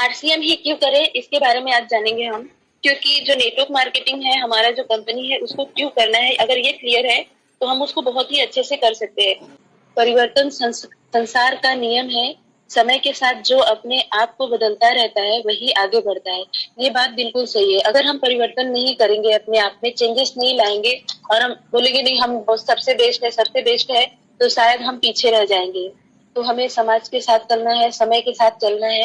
RCM ही क्यों करें, इसके बारे में आज जानेंगे हम। क्योंकि जो नेटवर्क मार्केटिंग है, हमारा जो कंपनी है, उसको क्यों करना है, अगर ये क्लियर है तो हम उसको बहुत ही अच्छे से कर सकते हैं। परिवर्तन संसार का नियम है। समय के साथ जो अपने आप को बदलता रहता है वही आगे बढ़ता है। ये बात बिल्कुल सही है। अगर हम परिवर्तन नहीं करेंगे, अपने आप में चेंजेस नहीं लाएंगे और हम बोलेंगे नहीं हम सबसे बेस्ट है, तो शायद हम पीछे रह जाएंगे। तो हमें समाज के साथ चलना है, समय के साथ चलना है,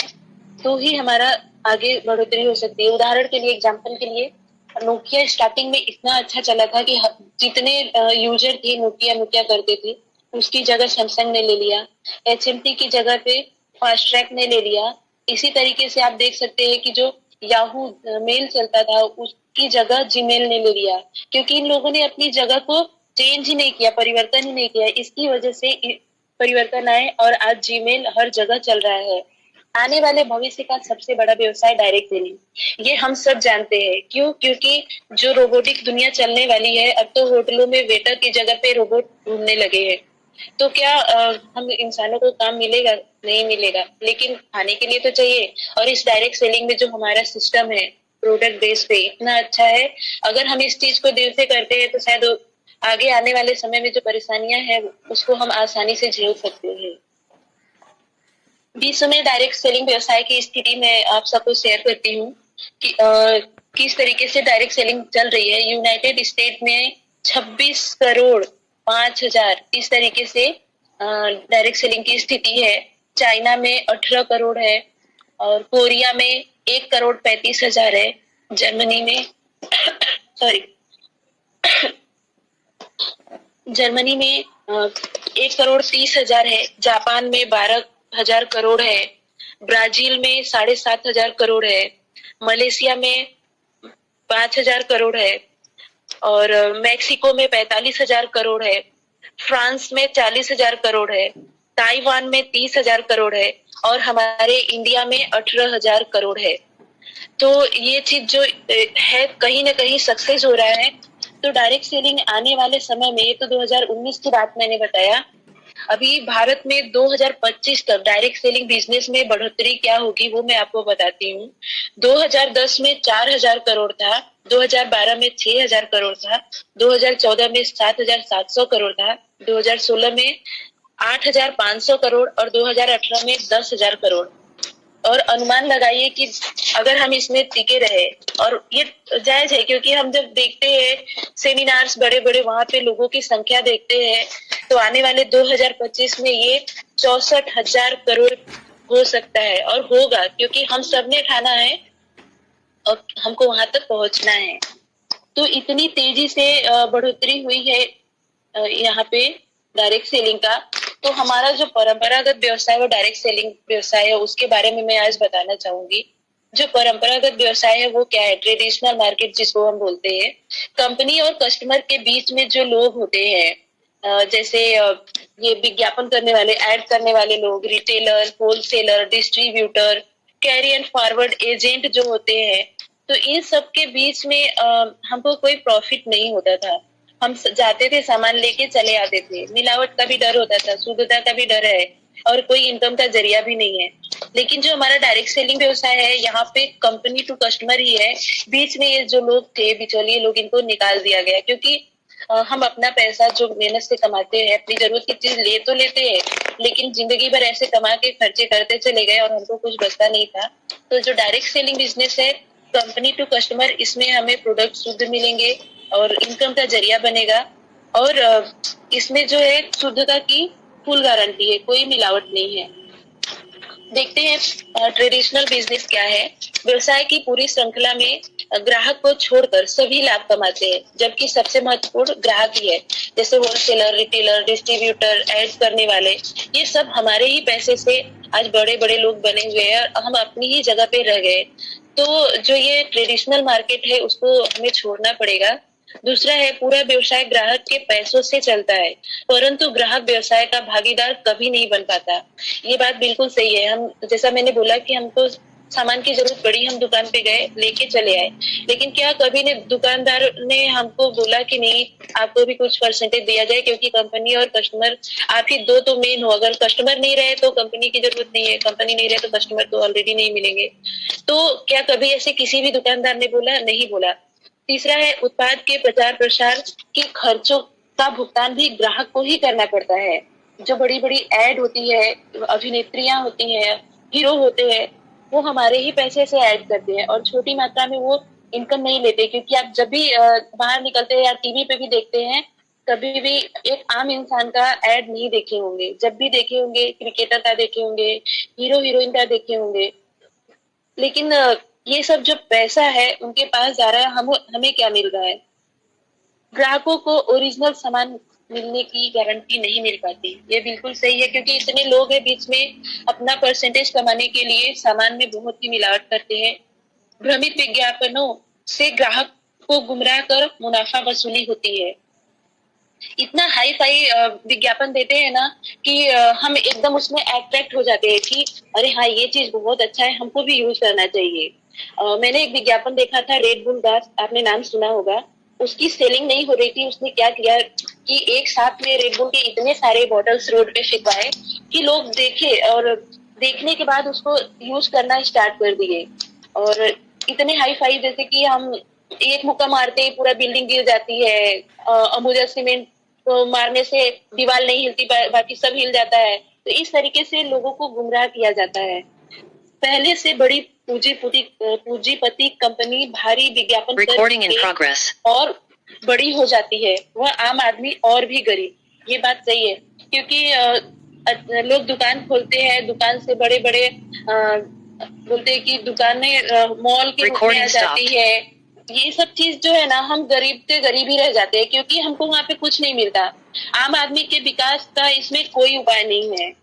तो ही हमारा आगे बढ़ोतरी हो सकती है। उदाहरण के लिए, एग्जाम्पल के लिए, नोकिया स्टार्टिंग में इतना अच्छा चला था कि जितने यूजर थे नोकिया करते थे, उसकी जगह सैमसंग ने ले लिया। एचएमटी की जगह पे फास्ट ट्रैक ने ले लिया। इसी तरीके से आप देख सकते हैं कि जो याहू मेल चलता था, उसकी जगह जीमेल ने ले लिया। क्योंकि इन लोगों ने अपनी जगह को चेंज ही नहीं किया, परिवर्तन ही नहीं किया। इसकी वजह से परिवर्तन आए और आज जीमेल हर जगह चल रहा है। आने वाले भविष्य का सबसे बड़ा व्यवसाय डायरेक्ट सेलिंग, ये हम सब जानते हैं। क्यों? क्योंकि जो रोबोटिक दुनिया चलने वाली है, अब तो होटलों में वेटर की जगह पे रोबोट ढूंढने लगे हैं। तो क्या हम इंसानों को काम मिलेगा? नहीं मिलेगा, लेकिन खाने के लिए तो चाहिए। और इस डायरेक्ट सेलिंग में जो हमारा सिस्टम है, प्रोडक्ट बेस पे इतना अच्छा है, अगर हम इस चीज को दिल से करते हैं तो शायद आगे आने वाले समय में जो परेशानियां हैं उसको हम आसानी से झेल सकते हैं। विश्व में डायरेक्ट सेलिंग व्यवसाय की स्थिति में आप सबको शेयर करती हूँ कि किस तरीके से डायरेक्ट सेलिंग चल रही है। यूनाइटेड स्टेट में 26 करोड़ 5,000 इस तरीके से डायरेक्ट सेलिंग की स्थिति है। चाइना में 18 करोड़ है और कोरिया में 1 करोड़ 35,000 है। जर्मनी में सॉरी जर्मनी में 1 करोड़ 30,000 है। जापान में 12,000 करोड़ है। ब्राजील में 7,500 करोड़ है। मलेशिया में 5,000 करोड़ है और मैक्सिको में 45,000 करोड़ है। फ्रांस में 40,000 करोड़ है। ताइवान में 30,000 करोड़ है और हमारे इंडिया में 18,000 करोड़ है। तो ये चीज जो है कहीं ना कहीं सक्सेस हो रहा है। तो डायरेक्ट सेलिंग आने वाले समय में, ये तो 2019 की बात मैंने बताया, अभी भारत में 2025 तक डायरेक्ट सेलिंग बिजनेस में बढ़ोतरी क्या होगी वो मैं आपको बताती हूँ। 2010 में 4,000 करोड़ था, 2012 में 6,000 करोड़ था, 2014 में 7,700 करोड़ था, 2016 में 8,500 करोड़ और 2018 में 10,000 करोड़। और अनुमान लगाइए कि अगर हम इसमें टिके रहे, और ये जायज है क्योंकि हम जब देखते हैं सेमिनार्स बड़े बड़े, वहां पे लोगों की संख्या देखते हैं, तो आने वाले 2025 में ये 64,000 करोड़ हो सकता है और होगा, क्योंकि हम सब ने ठाना है और हमको वहां तक पहुंचना है। तो इतनी तेजी से बढ़ोतरी हुई है यहाँ पे डायरेक्ट सेलिंग का। तो हमारा जो परंपरागत व्यवसाय वो डायरेक्ट सेलिंग व्यवसाय है, उसके बारे में मैं आज बताना चाहूंगी। जो परंपरागत व्यवसाय है वो क्या है? ट्रेडिशनल मार्केट जिसको हम बोलते हैं, कंपनी और कस्टमर के बीच में जो लोग होते हैं, जैसे ये विज्ञापन करने वाले, ऐड करने वाले लोग, retailer, wholesaler, distributor, carry and forward agent जो होते हैं, तो इन सब के बीच में हमको कोई प्रॉफिट नहीं होता था। हम जाते थे, सामान लेके चले आते थे। मिलावट का भी डर होता था, शुद्धता का भी डर है और कोई इनकम का जरिया भी नहीं है। लेकिन जो हमारा डायरेक्ट सेलिंग व्यवसाय है, यहाँ पे कंपनी टू कस्टमर ही है। बीच में ये जो लोग थे, बिचौलिए लोग, इनको निकाल दिया गया। क्योंकि हम अपना पैसा जो मेहनत से कमाते हैं, अपनी जरूरत की चीज ले तो लेते हैं, लेकिन जिंदगी भर ऐसे कमा के खर्चे करते चले गए और हमको कुछ बचता नहीं था। तो जो डायरेक्ट सेलिंग बिजनेस है, कंपनी टू कस्टमर, इसमें हमें प्रोडक्ट शुद्ध मिलेंगे और इनकम का जरिया बनेगा। और इसमें जो है शुद्धता की फुल गारंटी है, कोई मिलावट नहीं है। देखते हैं ट्रेडिशनल बिजनेस क्या है। व्यवसाय की पूरी श्रृंखला में ग्राहक को छोड़कर सभी लाभ कमाते हैं, जबकि सबसे महत्वपूर्ण ग्राहक ही है। जैसे होलसेलर, रिटेलर, डिस्ट्रीब्यूटर, एड करने वाले, ये सब हमारे ही पैसे से आज बड़े बड़े लोग बने हुए हैं और हम अपनी ही जगह पे रह गए। तो जो ये ट्रेडिशनल मार्केट है उसको हमें छोड़ना पड़ेगा। दूसरा है, पूरा व्यवसाय ग्राहक के पैसों से चलता है, परंतु ग्राहक व्यवसाय का भागीदार कभी नहीं बन पाता। ये बात बिल्कुल सही है। हम, जैसा मैंने बोला कि हमको सामान की जरूरत पड़ी, हम दुकान पे गए, लेके चले आए। लेकिन क्या कभी ने दुकानदार ने हमको बोला कि नहीं, आपको भी कुछ परसेंटेज दिया जाए, क्योंकि कंपनी और कस्टमर आप ही दो तो मेन हो। अगर कस्टमर नहीं रहे तो कंपनी की जरूरत नहीं है, कंपनी नहीं रहे तो कस्टमर तो ऑलरेडी नहीं मिलेंगे। तो क्या कभी ऐसे किसी भी दुकानदार ने बोला? नहीं बोला। तीसरा है, उत्पाद के प्रचार प्रसार के खर्चों का भुगतान भी ग्राहक को ही करना पड़ता है। जो बड़ी बड़ी एड होती है, अभिनेत्रियां होती हैं, हीरो होते हैं, वो हमारे ही पैसे से ऐड करते हैं और छोटी मात्रा में वो इनकम नहीं लेते। क्योंकि आप जब भी बाहर निकलते हैं या टीवी पे भी देखते हैं, कभी भी एक आम इंसान का ऐड नहीं देखे होंगे। जब भी देखे होंगे, क्रिकेटर का देखे होंगे, हीरो हीरोइन का देखे होंगे। लेकिन ये सब जो पैसा है उनके पास जा रहा है, हमें क्या मिल रहा है? ग्राहकों को ओरिजिनल सामान मिलने की गारंटी नहीं मिल पाती। ये बिल्कुल सही है, क्योंकि इतने लोग हैं बीच में, अपना परसेंटेज कमाने के लिए सामान में बहुत ही मिलावट करते हैं। भ्रमित विज्ञापनों से ग्राहक को गुमराह कर मुनाफा वसूली होती है। इतना हाई फाई विज्ञापन देते हैं ना कि हम एकदम उसमें अट्रैक्ट हो जाते हैं कि अरे हाँ, ये चीज बहुत अच्छा है, हमको भी यूज करना चाहिए। मैंने एक विज्ञापन देखा था, रेड बुल का, आपने नाम सुना होगा। उसकी सेलिंग नहीं हो रही थी। उसने क्या किया कि एक साथ में रेड बुल के इतने सारे बॉटल्स रोड पे फेंकवाए कि लोग देखे, और देखने के बाद उसको यूज करना स्टार्ट कर दिए। और इतने हाई फाई, जैसे कि हम एक मुक्का मारते ही पूरा बिल्डिंग गिर जाती है, अंबुजा सीमेंट को मारने से दीवार नहीं हिलती, बाकी सब हिल जाता है। तो इस तरीके से लोगों को गुमराह किया जाता है। पहले से बड़ी पूंजीपति कंपनी भारी विज्ञापन कर और बड़ी हो जाती है, वह आम आदमी और भी गरीब। ये बात सही है, क्योंकि लोग दुकान खोलते हैं, दुकान से बड़े बड़े बोलते हैं कि दुकानें मॉल के रूप में आ जाती है। ये सब चीज जो है ना, हम गरीब से गरीब ही रह जाते हैं, क्योंकि हमको वहाँ पे कुछ नहीं मिलता। आम आदमी के विकास का इसमें कोई उपाय नहीं है।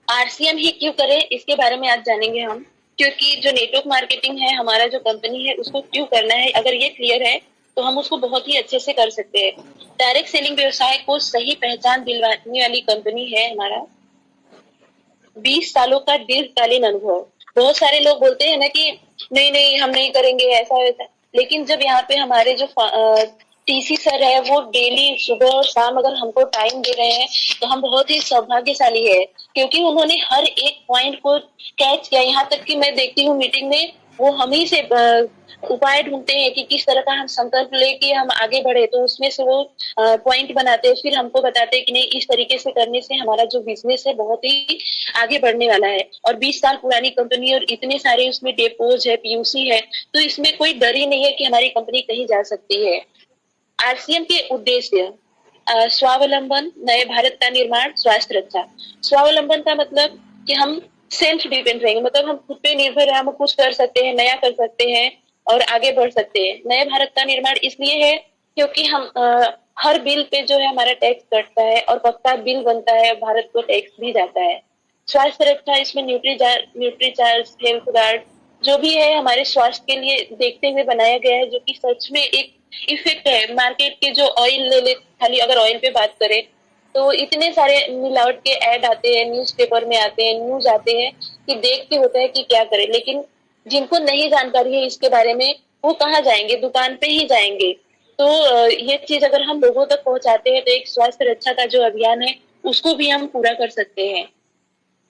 आरसीएम ही क्यों करे, इसके बारे में आज जानेंगे हम। क्योंकि जो नेटवर्क मार्केटिंग है, हमारा जो कंपनी है, उसको क्यों करना है, अगर ये क्लियर है तो हम उसको बहुत ही अच्छे से कर सकते हैं। डायरेक्ट सेलिंग व्यवसाय को सही पहचान दिलवाने वाली कंपनी है हमारा 20 सालों का दीर्घकालीन अनुभव। बहुत सारे लोग बोलते हैं ना कि नहीं नहीं, हम नहीं करेंगे ऐसा वैसा। लेकिन जब यहाँ पे हमारे जो टीसी सर है, वो डेली सुबह और शाम अगर हमको टाइम दे रहे हैं, तो हम बहुत ही सौभाग्यशाली है, क्योंकि उन्होंने हर एक पॉइंट को कैच किया। यहाँ तक कि मैं देखती हूँ मीटिंग में वो हम ही से उपाय ढूंढते हैं कि किस तरह का हम संकल्प लेके हम आगे बढ़े। तो उसमें से वो पॉइंट बनाते हैं, फिर हमको बताते हैं कि नहीं, इस तरीके से करने से हमारा जो बिजनेस है बहुत ही आगे बढ़ने वाला है। और 20 साल पुरानी कंपनी और इतने सारे उसमें डेपोज है, पीयूसी है, तो इसमें कोई डर ही नहीं है कि हमारी कंपनी कहीं जा सकती है। आरसीएम के उद्देश्य: स्वावलंबन, नए भारत का निर्माण, स्वास्थ्य रक्षा। स्वावलंबन का मतलब कि हम सेल्फ डिपेंड रहेंगे, मतलब हम खुद पे निर्भर है, हम कुछ कर सकते हैं, नया कर सकते हैं और आगे बढ़ सकते हैं। नए भारत का निर्माण इसलिए है क्योंकि हम हर बिल पे जो है हमारा टैक्स कटता है और पक्का बिल बनता है, भारत को टैक्स भी जाता है। स्वास्थ्य रक्षा, इसमें न्यूट्रीचार्ज, हेल्थ गार्ड जो भी है हमारे स्वास्थ्य के लिए देखते हुए बनाया गया है, जो कि सच में एक इफेक्ट है। मार्केट के जो ऑयल ले ले, खाली अगर ऑयल पे बात करें तो इतने सारे मिलावट के ऐड आते हैं, न्यूज़पेपर में आते हैं, न्यूज आते हैं कि देख के होता है कि क्या करें। लेकिन जिनको नहीं जानकारी है इसके बारे में, वो कहाँ जाएंगे? दुकान पे ही जाएंगे। तो ये चीज अगर हम लोगों तक पहुंचाते हैं तो एक स्वास्थ्य रक्षा का जो अभियान है उसको भी हम पूरा कर सकते हैं।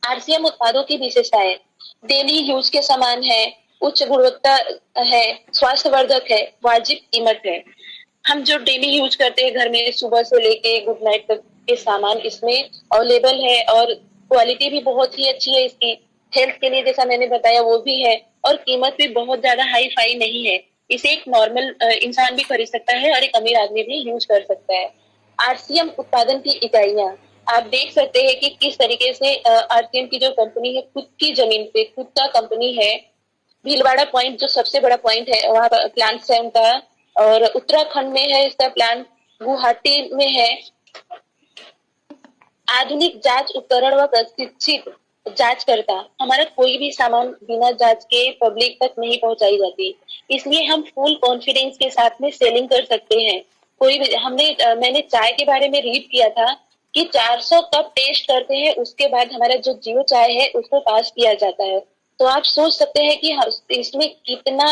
आरसीएम उत्पादों की विशेषताएं: डेली यूज के सामान है, उच्च गुणवत्ता है, स्वास्थ्यवर्धक है, वाजिब कीमत है। हम जो डेली यूज करते हैं घर में, सुबह से लेके गुड नाइट तक के सामान इसमें अवेलेबल है और क्वालिटी भी बहुत ही अच्छी है इसकी। हेल्थ के लिए जैसा मैंने बताया वो भी है, और कीमत भी बहुत ज्यादा हाई फाई नहीं है। इसे एक नॉर्मल इंसान भी खरीद सकता है और एक अमीर आदमी भी यूज कर सकता है। आरसीएम उत्पादन की इकाइयां, आप देख सकते हैं कि किस तरीके से आरसीएम की जो कंपनी है, खुद की जमीन पे खुद का कंपनी है। भीलवाड़ा पॉइंट जो सबसे बड़ा पॉइंट है, वहाँ प्लांट है उनका, और उत्तराखंड में है इसका प्लांट, गुवाहाटी में है। आधुनिक जांच उपकरण व प्रशिक्षित जांचकर्ता, हमारा कोई भी सामान बिना जांच के पब्लिक तक नहीं पहुंचाई जाती, इसलिए हम फुल कॉन्फिडेंस के साथ में सेलिंग कर सकते हैं। कोई भी मैंने चाय के बारे में रीड किया था कि 400 कप टेस्ट करते हैं, उसके बाद हमारा जो जियो चाय है उसको पास किया जाता है। तो आप सोच सकते हैं कि इसमें कितना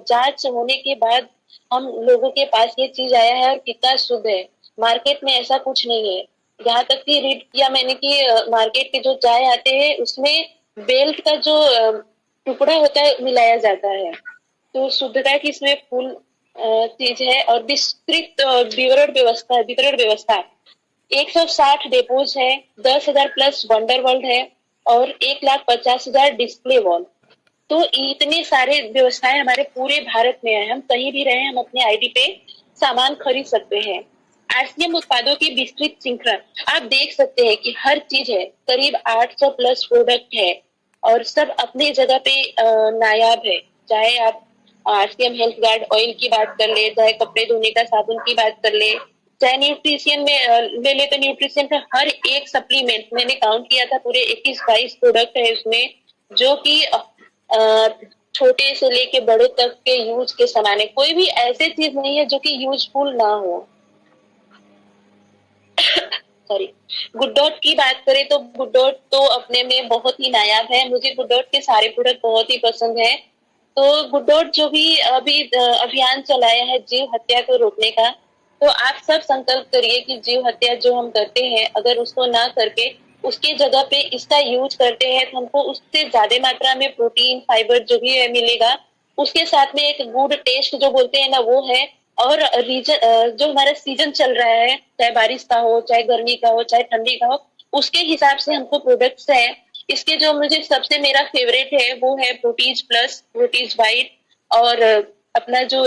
जांच होने के बाद हम लोगों के पास ये चीज आया है और कितना शुद्ध है। मार्केट में ऐसा कुछ नहीं है। यहाँ तक कि रीड किया मैंने कि मार्केट के जो चाय आते हैं उसमें बेल्ट का जो टुकड़ा होता है मिलाया जाता है। तो शुद्धता की इसमें फुल चीज है। और विस्तृत वितरण व्यवस्था 160 डेपोज है, 10,000 प्लस वंडर वर्ल्ड है और 1,50,000 डिस्प्ले वॉल। तो इतने सारे व्यवस्थाएं हमारे पूरे भारत में है। हम कहीं भी रहे हम अपने आईडी पे सामान खरीद सकते हैं। आरसीएम उत्पादों की विस्तृत श्रृंखला आप देख सकते हैं कि हर चीज है। करीब 800 प्लस प्रोडक्ट है और सब अपनी जगह पे नायाब है। चाहे आप आरसीएम हेल्थ गार्ड ऑयल की बात कर ले, चाहे कपड़े धोने का साबुन की बात कर ले, चाहे न्यूट्रिशियन में ले ले तो न्यूट्रिशियन का हर एक सप्लीमेंट मैंने काउंट किया था, पूरे 21-22 प्रोडक्ट है उसमें जो कि छोटे से लेके बड़े तक के यूज के सामान है। कोई भी ऐसी चीज नहीं है जो कि यूजफुल ना हो। सॉरी। गुड डॉट की बात करें तो गुड डॉट तो अपने में बहुत ही नायाब है। मुझे गुड डॉट के सारे प्रोडक्ट बहुत ही पसंद है। तो गुड डॉट जो भी अभी अभियान चलाया है जीव हत्या को रोकने का, तो आप सब संकल्प करिए कि जीव हत्या जो हम करते हैं अगर उसको ना करके उसकी जगह पे इसका यूज करते हैं तो हमको उससे ज्यादा मात्रा में प्रोटीन फाइबर जो भी है मिलेगा। उसके साथ में एक गुड टेस्ट जो बोलते हैं ना वो है। और रीजन जो हमारा सीजन चल रहा है, चाहे बारिश का हो, चाहे गर्मी का हो, चाहे ठंडी का हो, उसके हिसाब से हमको प्रोडक्ट्स है। इसके जो मुझे सबसे मेरा फेवरेट है वो है प्रोटीज प्लस, प्रोटीज वाइट। और अपना जो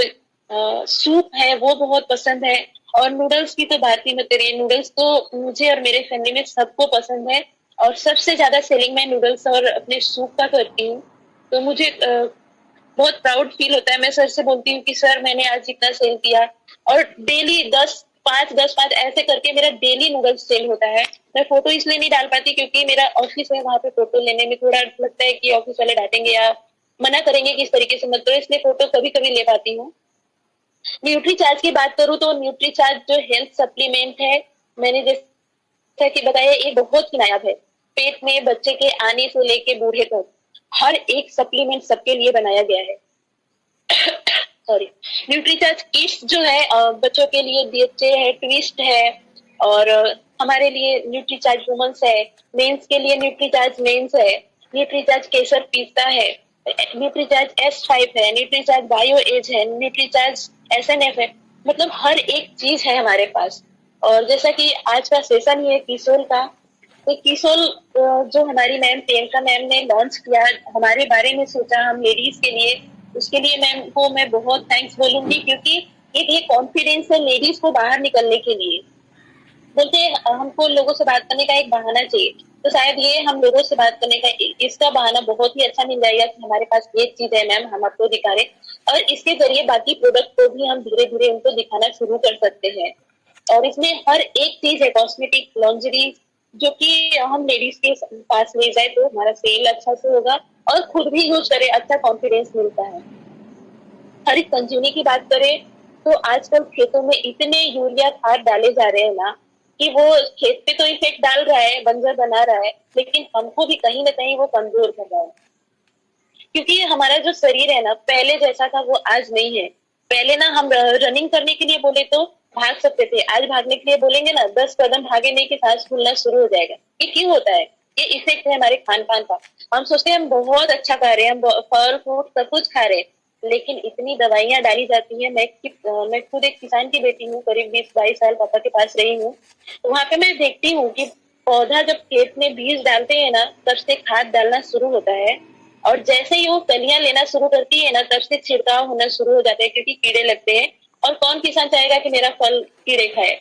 सूप है वो बहुत पसंद है। और नूडल्स की तो बात ही मत करिए। नूडल्स तो मुझे और मेरे फैमिली में सबको पसंद है। और सबसे ज्यादा सेलिंग मैं नूडल्स और अपने सूप का करती हूँ। तो मुझे बहुत प्राउड फील होता है। मैं सर से बोलती हूँ कि सर मैंने आज इतना सेल किया। और डेली 10-5 ऐसे करके मेरा डेली नूडल्स सेल होता है। मैं फोटो इसलिए नहीं डाल पाती क्योंकि मेरा ऑफिस है, वहां पे फोटो लेने में थोड़ा लगता है कि ऑफिस वाले डांटेंगे या मना करेंगे कि इस तरीके से मत करो, इसलिए फोटो कभी कभी ले पाती हूँ। न्यूट्री चार्ज की बात करूँ तो न्यूट्री चार्ज जो हेल्थ सप्लीमेंट है, मैंने जैसा कि बताया ये बहुत ही नायाब है। पेट में बच्चे के आने से लेके बूढ़े तक हर एक सप्लीमेंट सबके लिए बनाया गया है। सॉरी। न्यूट्रीचार्ज किड्स जो है बच्चों के लिए डीएचए है, ट्विस्ट है। और हमारे लिए न्यूट्रीचार्ज वुमेन्स है। मेंस के लिए न्यूट्रीचार्ज मेंस है। न्यूट्रीचार्ज केसर पिस्ता है। न्यूट्रीचार्ज S5 है। न्यूट्रीचार्ज बायो एज है। न्यूट्रीचार्ज SNF है। मतलब हर एक चीज है हमारे पास। और जैसा कि आज का सेशन ही है किशोर का, तो किशोर जो हमारी मैम प्रियंका मैम ने लॉन्च किया, हमारे बारे में सोचा हम लेडीज के लिए, उसके लिए मैम को मैं बहुत थैंक्स बोलूंगी। क्योंकि एक ये कॉन्फिडेंस है लेडीज को बाहर निकलने के लिए। बोलते हमको लोगों से बात करने का एक बहाना चाहिए, तो शायद ये हम लोगों से बात करने का इसका बहाना बहुत ही अच्छा मिल जाएगा कि हमारे पास ये चीज है मैम, हम आपको दिखा रहे। और इसके जरिए बाकी प्रोडक्ट को भी हम धीरे धीरे उनको दिखाना शुरू कर सकते हैं। और इसमें हर एक चीज है, कॉस्मेटिक, लॉन्जरी, जो कि हम लेडीज के पास ले जाए तो हमारा सेल अच्छा से होगा और खुद भी यूज करे, अच्छा कॉन्फिडेंस मिलता है। हरित संजीवनी की बात करें तो आजकल खेतों में इतने यूरिया खाद डाले जा रहे हैं ना कि वो खेत पे तो इफेक्ट डाल रहा है, बंजर बना रहा है, लेकिन हमको भी कहीं ना कहीं वो कमजोर कर रहा है। क्योंकि हमारा जो शरीर है ना पहले जैसा था वो आज नहीं है। पहले ना हम रनिंग करने के लिए बोले तो भाग सकते थे, आज भागने के लिए बोलेंगे ना 10 कदम भागे नहीं कि सांस फूलना शुरू हो जाएगा। ये क्यों होता है? ये इफेक्ट है हमारे खान पान का। हम सोचते हैं हम बहुत अच्छा खा रहे हैं, हम फल फ्रूट सब कुछ खा रहे हैं, लेकिन इतनी दवाइयां डाली जाती है। मैं खुद एक किसान की बेटी हूँ, करीब 20-22 साल पापा के पास रही हूँ। तो वहां पे मैं देखती हूँ कि पौधा जब खेत में बीज डालते हैं ना तब से खाद डालना शुरू होता है। और जैसे ही वो कलियां लेना शुरू करती है ना तब से छिड़काव होना शुरू हो जाता है, क्योंकि कीड़े लगते हैं। और कौन किसान चाहेगा कि मेरा फल कीड़े खाए?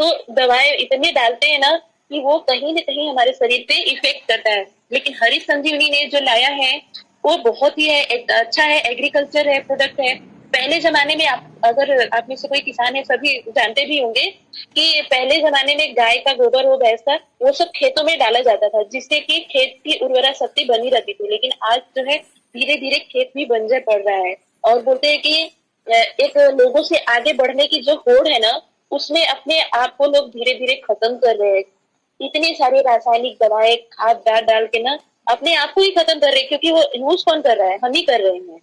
तो दवाएं इतनी डालते हैं ना कि वो कहीं ना कहीं हमारे शरीर पे इफेक्ट करता है। लेकिन हरित संजीवनी ने जो लाया है वो बहुत ही है, एक अच्छा है, एग्रीकल्चर है, प्रोडक्ट है। पहले जमाने में अगर आप में से कोई किसान है सभी जानते भी होंगे कि पहले जमाने में गाय का गोबर हो, भैंस का, वो सब खेतों में डाला जाता था जिससे कि खेत की उर्वरा शक्ति बनी रहती थी। लेकिन आज जो है धीरे धीरे खेत भी बंजर पड़ रहा है। और बोलते हैं कि एक लोगों से आगे बढ़ने की जो होड़ है ना उसमें अपने आप को लोग धीरे धीरे खत्म कर रहे हैं। इतनी सारी रासायनिक दवाएं खाद डाल डाल के ना अपने आप को ही खत्म कर रहे हैं, क्योंकि वो यूज कौन कर रहा है, हम ही कर रहे हैं।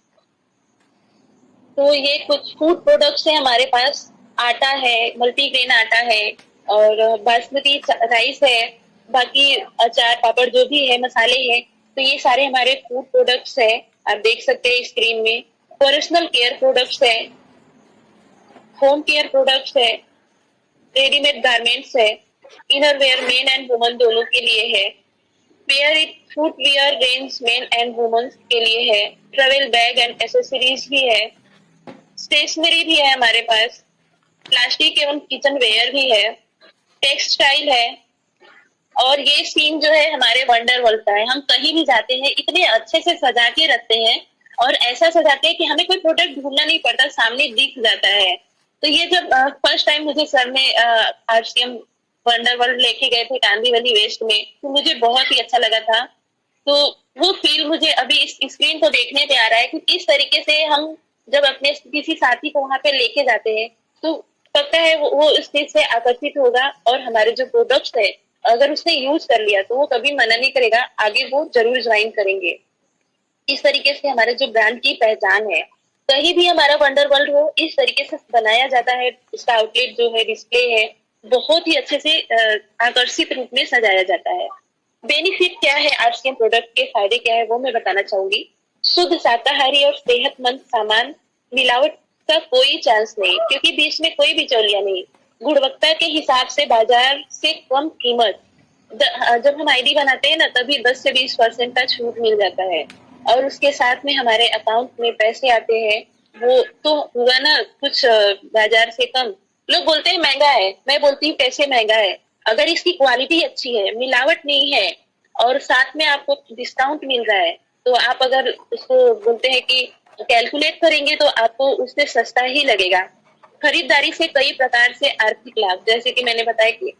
तो ये कुछ फूड प्रोडक्ट्स है हमारे पास। आटा है, मल्टीग्रेन आटा है, और बासमती राइस है, बाकी अचार पापड़ जो भी है, मसाले हैं। तो ये सारे हमारे फूड प्रोडक्ट्स है, आप देख सकते हैं स्क्रीन में। पर्सनल केयर प्रोडक्ट्स है, होम केयर प्रोडक्ट्स है, रेडीमेड गारमेंट्स है, inner wear men and women दोनों के लिए है, wear it footwear range men and women's के लिए है, ट्रेवल बैग एंड एसेसरीज भी है, स्टेशनरी भी है हमारे पास, प्लास्टिक एवं किचन वेयर भी है, टेक्सटाइल है। और ये सीन जो है हमारे वंडर वर्ल्ड का है। हम कहीं भी जाते हैं इतने अच्छे से सजा के रखते हैं, और ऐसा सजाते हैं कि हमें कोई प्रोडक्ट ढूंढना नहीं पड़ता, सामने दिख जाता है। तो ये जब फर्स्ट टाइम मुझे सर ने आरसीएम वंडर वर्ल्ड लेके गए थे कांदीवली वेस्ट में, तो मुझे बहुत ही अच्छा लगा था। तो वो फील मुझे अभी इस स्क्रीन को देखने पे आ रहा है कि किस तरीके से हम जब अपने किसी साथी को वहां पे लेके जाते हैं, तो पता है वो इस चीज से आकर्षित होगा, और हमारे जो प्रोडक्ट्स है अगर उसने यूज कर लिया तो वो कभी मना नहीं करेगा, आगे वो जरूर ज्वाइन करेंगे। इस तरीके से हमारे जो ब्रांड की पहचान है, कहीं भी हमारा वंडर वर्ल्ड हो इस तरीके से बनाया जाता है। इसका आउटलेट जो है, डिस्प्ले है, बहुत ही अच्छे से आकर्षित रूप में सजाया जाता है। बेनिफिट क्या है, आरसीएम प्रोडक्ट के फायदे क्या है, वो मैं बताना चाहूंगी। शुद्ध शाकाहारी और सेहतमंद सामान, मिलावट का कोई चांस नहीं, क्योंकि बीच में कोई बिचौलिया नहीं। गुणवत्ता के हिसाब से बाजार से कम कीमत। जब हम आईडी बनाते हैं ना, तभी 10 से 20% का छूट मिल जाता है, और उसके साथ में हमारे अकाउंट में पैसे आते हैं। वो तो हुआ ना कुछ बाजार से कम। लोग बोलते हैं महंगा है, मैं बोलती हूँ कैसे महंगा है, अगर इसकी क्वालिटी अच्छी है, मिलावट नहीं है, और साथ में आपको डिस्काउंट मिल रहा है, तो आप अगर उसको बोलते हैं कि कैलकुलेट करेंगे तो आपको उससे सस्ता ही लगेगा। खरीदारी से कई प्रकार से आर्थिक लाभ, जैसे कि मैंने बताया कि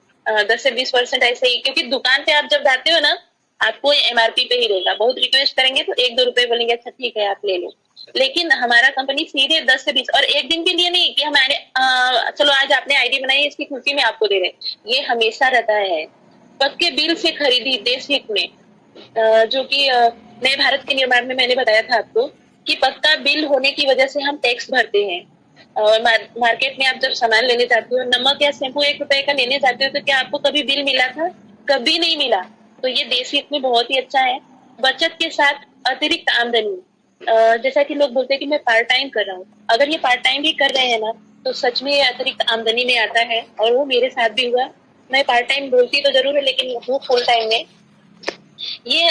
10 से 20% ऐसे ही, क्योंकि दुकान पे आप जब जाते हो ना, आपको एमआरपी पे ही रहेगा। बहुत रिक्वेस्ट करेंगे तो 1-2 रुपए बोलेंगे, अच्छा ठीक है आप ले लो। लेकिन हमारा कंपनी सीधे 10 से 20, और एक दिन के लिए नहीं कि हमारे चलो आज आपने आईडी बनाई इसकी खुशी में आपको दे रहे, ये हमेशा रहता है। पक्के बिल से खरीदी देश हित में, जो कि नए भारत के निर्माण में मैंने बताया था आपको कि पक्का बिल होने की वजह से हम टैक्स भरते हैं। और मार्केट में आप जब सामान लेने जाते हो, नमक या शैम्पू 1 रुपए का लेने जाते हो, तो क्या आपको कभी बिल मिला था? कभी नहीं मिला। तो ये देश हित में बहुत ही अच्छा है। बचत के साथ अतिरिक्त आमदनी, जैसा कि लोग बोलते हैं कि मैं पार्ट टाइम कर रहा हूँ, अगर ये पार्ट टाइम भी कर रहे हैं ना, तो सच में ये अतिरिक्त आमदनी में आता है, और वो मेरे साथ भी हुआ। मैं पार्ट टाइम बोलती तो जरूर है, लेकिन हूँ फुल टाइम में। ये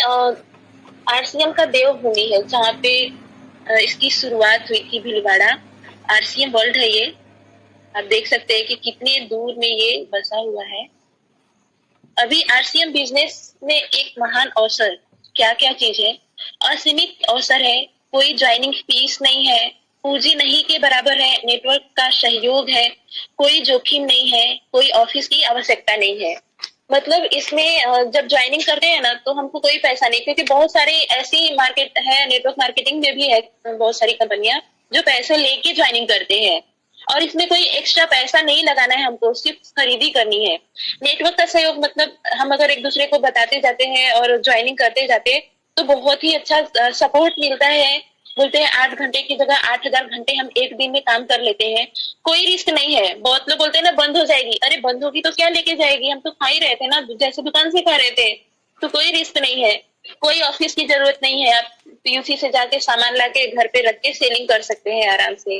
आरसीएम का देवभूमि है, जहाँ पे इसकी शुरुआत हुई थी। भीलवाड़ा आरसीएम वर्ल्ड है ये। आप देख सकते हैं कि कितने दूर में ये बसा हुआ है। अभी आरसीएम बिजनेस में एक महान अवसर, क्या क्या चीज है? असीमित अवसर है, कोई ज्वाइनिंग फीस नहीं है, पूंजी नहीं के बराबर है, नेटवर्क का सहयोग है, कोई जोखिम नहीं है, कोई ऑफिस की आवश्यकता नहीं है। मतलब इसमें जब ज्वाइनिंग करते हैं ना, तो हमको कोई पैसा नहीं, क्योंकि बहुत सारी ऐसी मार्केट है, नेटवर्क मार्केटिंग में भी है बहुत सारी कंपनियां जो पैसे लेके ज्वाइनिंग करते हैं, और इसमें कोई एक्स्ट्रा पैसा नहीं लगाना है हमको, सिर्फ खरीदी करनी है। नेटवर्क का सहयोग मतलब हम अगर एक दूसरे को बताते जाते हैं और ज्वाइनिंग करते जाते, तो बहुत ही अच्छा सपोर्ट मिलता है। बोलते हैं 8 घंटे की जगह 8,000 घंटे हम एक दिन में काम कर लेते हैं, कोई रिस्क नहीं है। बहुत लोग बोलते हैं ना बंद हो जाएगी, अरे बंद होगी तो क्या लेके जाएगी, हम तो खा ही रहे थे ना, जैसे दुकान से खा रहे थे। तो कोई रिस्क नहीं है, कोई ऑफिस की जरूरत नहीं है, आप पीयूसी से जाके सामान लाके घर पे रख के सेलिंग कर सकते हैं आराम से।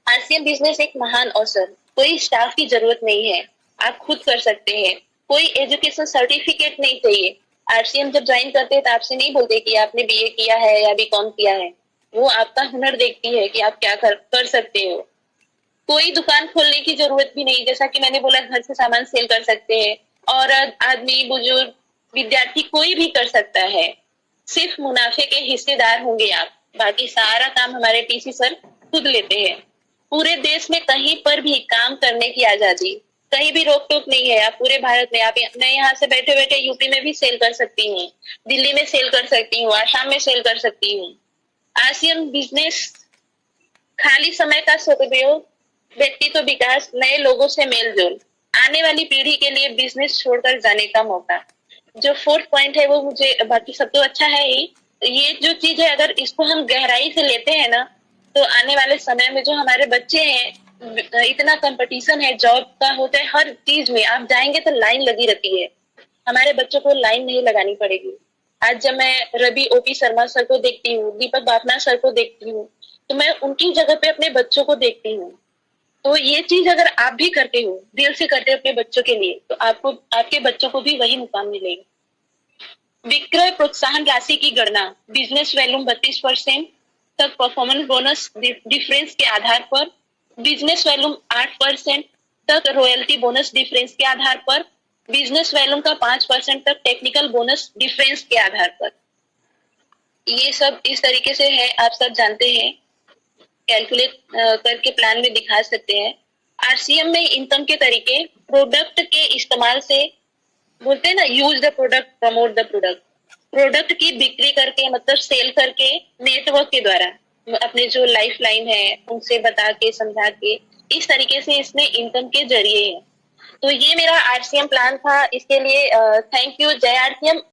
आरसीएम बिजनेस एक महान अवसर, कोई स्टाफ की जरूरत नहीं है, आप खुद कर सकते हैं, कोई एजुकेशन सर्टिफिकेट नहीं चाहिए। आरसीएम जब ज्वाइन करते हैं तो आपसे नहीं बोलते कि आपने बीए किया है या बीकॉम किया है, वो आपका हुनर देखती है कि आप क्या कर सकते हो। कोई दुकान खोलने की जरूरत भी नहीं, जैसा कि मैंने बोला घर से सामान सेल कर सकते हैं, औरत आदमी बुजुर्ग विद्यार्थी कोई भी कर सकता है। सिर्फ मुनाफे के हिस्सेदार होंगे आप, बाकी सारा काम हमारे टीसी सर खुद लेते हैं। पूरे देश में कहीं पर भी काम करने की आजादी, कहीं भी रोक टोक नहीं है। आप पूरे भारत में, आप मैं यहाँ से बैठे बैठे यूपी में भी सेल कर सकती हूँ, दिल्ली में सेल कर सकती हूँ, आसाम में सेल कर सकती हूँ। आसियन बिजनेस खाली समय का सदुपयोग, व्यक्तित्व विकास, नए लोगों से मेल जोल, आने वाली पीढ़ी के लिए बिजनेस छोड़कर जाने का मौका। जो फोर्थ पॉइंट है वो मुझे, बाकी सब तो अच्छा है ही, ये जो चीज है अगर इसको हम गहराई से लेते हैं ना, तो आने वाले समय में जो हमारे बच्चे हैं, इतना कंपटीशन है, जॉब का होता है, हर चीज में आप जाएंगे तो लाइन लगी रहती है। हमारे बच्चों को लाइन नहीं लगानी पड़ेगी। आज जब मैं रवि ओपी शर्मा सर को देखती हूँ, दीपक बाफना सर को देखती हूँ, तो मैं उनकी जगह पे अपने बच्चों को देखती हूँ। तो ये चीज अगर आप भी करते हो, दिल से करते हो अपने बच्चों के लिए, तो आपको, आपके बच्चों को भी वही मुकाम मिलेगा। विक्रय प्रोत्साहन राशि की गणना बिजनेस वॉल्यूम 32% तक, परफॉर्मेंस बोनस डिफरेंस के आधार पर, बिजनेस वॉल्यूम 8% तक रॉयल्टी बोनस डिफरेंस के आधार पर, बिजनेस वॉल्यूम का 5% तक टेक्निकल बोनस डिफरेंस के आधार पर। ये सब इस तरीके से है, आप सब जानते हैं, कैलकुलेट करके प्लान में दिखा सकते हैं। आरसीएम में इनकम के तरीके, प्रोडक्ट के इस्तेमाल से, बोलते हैं ना, use the product promote the product, product की बिक्री करके, मतलब सेल करके, नेटवर्क के द्वारा अपने जो लाइफ लाइन है उनसे बता के समझा के, इस तरीके से इसमें इनकम के जरिए है। तो ये मेरा आरसीएम प्लान था। इसके लिए थैंक यू। जय आरसीएम।